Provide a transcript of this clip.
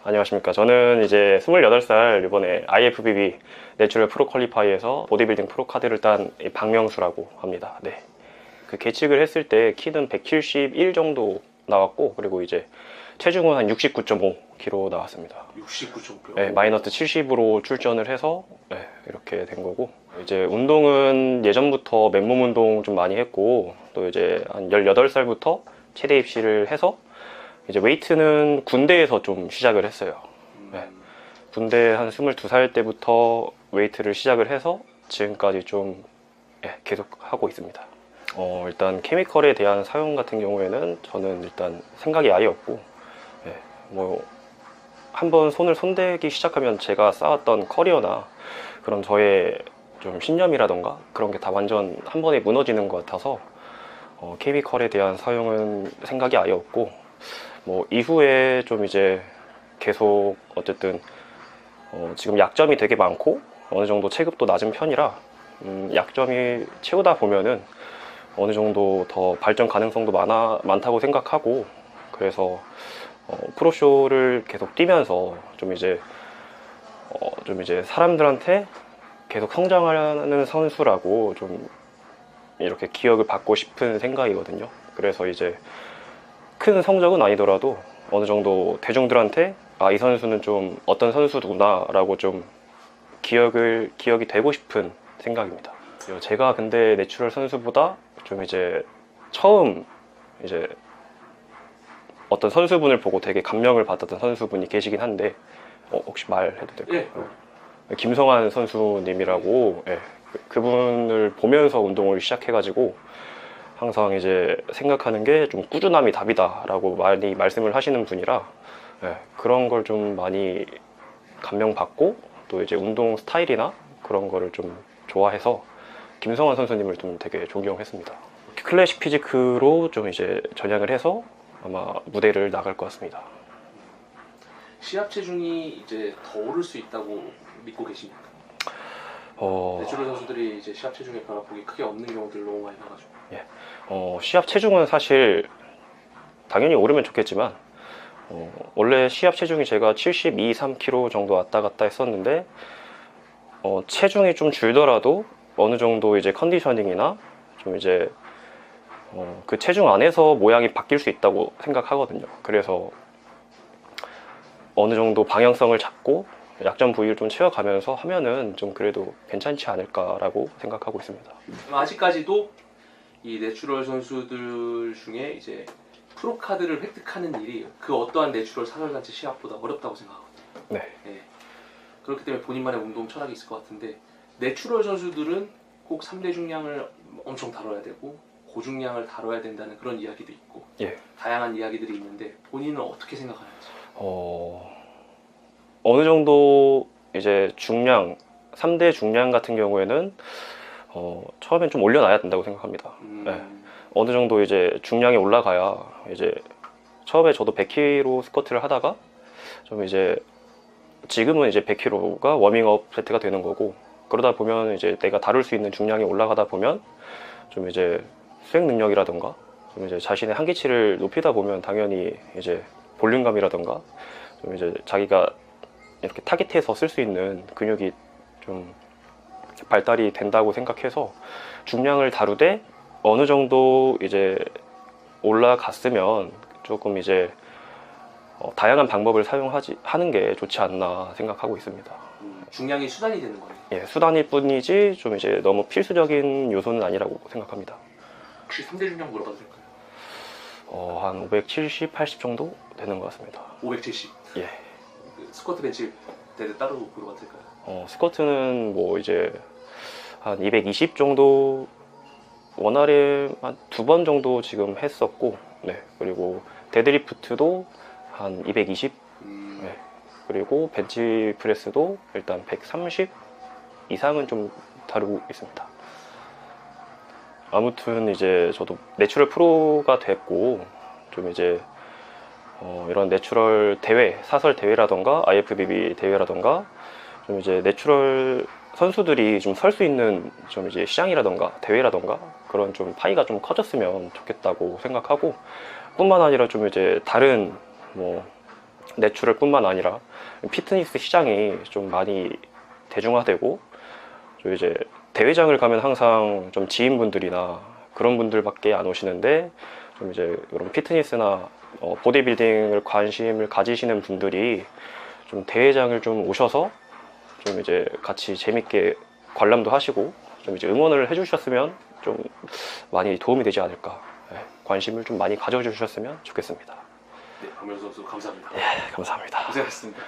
안녕하십니까. 저는 이제 28살 이번에 IFBB 내추럴 프로 퀄리파이에서 보디빌딩 프로 카드를 딴 박명수라고 합니다. 네. 그 계측을 했을 때 키는 171 정도 나왔고, 그리고 이제 체중은 한 69.5kg 나왔습니다. 69.5kg? 네, 마이너스 70으로 출전을 해서 네, 이렇게 된 거고, 이제 운동은 예전부터 맨몸 운동 좀 많이 했고, 또 이제 한 18살부터 체대 입시를 해서 이제 웨이트는 군대에서 좀 시작을 했어요. 네. 군대 한 22살 때부터 웨이트를 시작을 해서 지금까지 좀 계속 하고 있습니다. 일단 케미컬에 대한 사용 같은 경우에는 저는 일단 생각이 아예 없고, 뭐 한번 손을 손대기 시작하면 제가 쌓았던 커리어나 그런 저의 좀 신념이라던가 그런 게 다 완전 한 번에 무너지는 것 같아서 케미컬에 대한 사용은 생각이 아예 없고, 뭐 이후에 좀 이제 계속 어쨌든 지금 약점이 되게 많고 어느 정도 체급도 낮은 편이라 약점이 채우다 보면은 어느 정도 더 발전 가능성도 많다고 생각하고, 그래서 프로쇼를 계속 뛰면서 좀 이제 사람들한테 계속 성장하는 선수라고 좀 이렇게 기억을 받고 싶은 생각이거든요. 그래서 이제 큰 성적은 아니더라도 어느 정도 대중들한테 이 선수는 좀 어떤 선수구나 라고 좀 기억이 되고 싶은 생각입니다. 제가 근데 내추럴 선수보다 좀 이제 처음 이제 어떤 선수분을 보고 되게 감명을 받았던 선수분이 계시긴 한데 혹시 말해도 될까요? 네. 김성환 선수님이라고, 그분을 보면서 운동을 시작해가지고 항상 이제 생각하는 게 좀 꾸준함이 답이다 라고 많이 말씀을 하시는 분이라 그런 걸 좀 많이 감명받고, 또 이제 운동 스타일이나 그런 거를 좀 좋아해서 김성환 선수님을 좀 되게 존경했습니다. 클래식 피지크로 좀 이제 전향을 해서 아마 무대를 나갈 것 같습니다. 시합 체중이 이제 더 오를 수 있다고 믿고 계십니까? 내추럴 선수들이 이제 시합 체중에 변화폭이 크게 없는 경우들 너무 많이 봐가지고. 시합 체중은 사실 당연히 오르면 좋겠지만 원래 시합 체중이 제가 72, 3kg 정도 왔다 갔다 했었는데 체중이 좀 줄더라도 어느 정도 이제 컨디셔닝이나 좀 이제 그 체중 안에서 모양이 바뀔 수 있다고 생각하거든요. 그래서 어느 정도 방향성을 잡고 약점 부위를 좀 채워가면서 하면은 좀 그래도 괜찮지 않을까라고 생각하고 있습니다. 아직까지도 이 내추럴 선수들 중에 이제 프로 카드를 획득하는 일이 그 어떠한 내추럴 사설단체 시합보다 어렵다고 생각하거든요. 네. 그렇기 때문에 본인만의 운동 철학이 있을 것 같은데, 내추럴 선수들은 꼭 3대 중량을 엄청 다뤄야 되고 고중량을 다뤄야 된다는 그런 이야기도 있고 다양한 이야기들이 있는데 본인은 어떻게 생각하는지? 어느 정도 이제 중량, 3대 중량 같은 경우에는 처음엔 좀 올려놔야 된다고 생각합니다. 어느 정도 이제 중량이 올라가야 이제 처음에 저도 100kg 스쿼트를 하다가 좀 이제 지금은 이제 100kg가 워밍업 세트가 되는 거고, 그러다 보면 이제 내가 다룰 수 있는 중량이 올라가다 보면 좀 이제 수행 능력이라던가 좀 이제 자신의 한계치를 높이다 보면 당연히 이제 볼륨감이라던가 좀 이제 자기가 이렇게 타깃해서 쓸 수 있는 근육이 좀 발달이 된다고 생각해서 중량을 다루되 어느 정도 이제 올라갔으면 조금 이제 다양한 방법을 하는 게 좋지 않나 생각하고 있습니다. 중량이 수단이 되는 거예요? 수단일 뿐이지 좀 이제 너무 필수적인 요소는 아니라고 생각합니다. 혹시 3대 중량 물어봐도 될까요? 한 570, 80 정도 되는 것 같습니다. 570? 예. 스쿼트 벤치 대대 따로 물어봐도 될까요? 스쿼트는 뭐 이제 한 220 정도 원활에 한 2번 정도 지금 했었고, 그리고 데드리프트도 한 220, 그리고 벤치 프레스도 일단 130 이상은 좀 다루고 있습니다. 아무튼 이제 저도 내추럴 프로가 됐고 좀 이제 이런 내추럴 대회, 사설 대회라던가 IFBB 대회라던가 좀 이제 내추럴 선수들이 좀 설 수 있는 좀 이제 시장이라던가 대회라던가 그런 좀 파이가 좀 커졌으면 좋겠다고 생각하고, 뿐만 아니라 좀 이제 다른 뭐 내추럴뿐만 아니라 피트니스 시장이 좀 많이 대중화되고, 좀 이제 대회장을 가면 항상 좀 지인분들이나 그런 분들밖에 안 오시는데, 좀 이제 이런 피트니스나 보디빌딩을 관심을 가지시는 분들이 좀 대회장을 좀 오셔서 좀 이제 같이 재밌게 관람도 하시고 좀 이제 응원을 해주셨으면 좀 많이 도움이 되지 않을까. 관심을 좀 많이 가져주셨으면 좋겠습니다. 네, 박명수 선수 감사합니다. 감사합니다. 고생하셨습니다.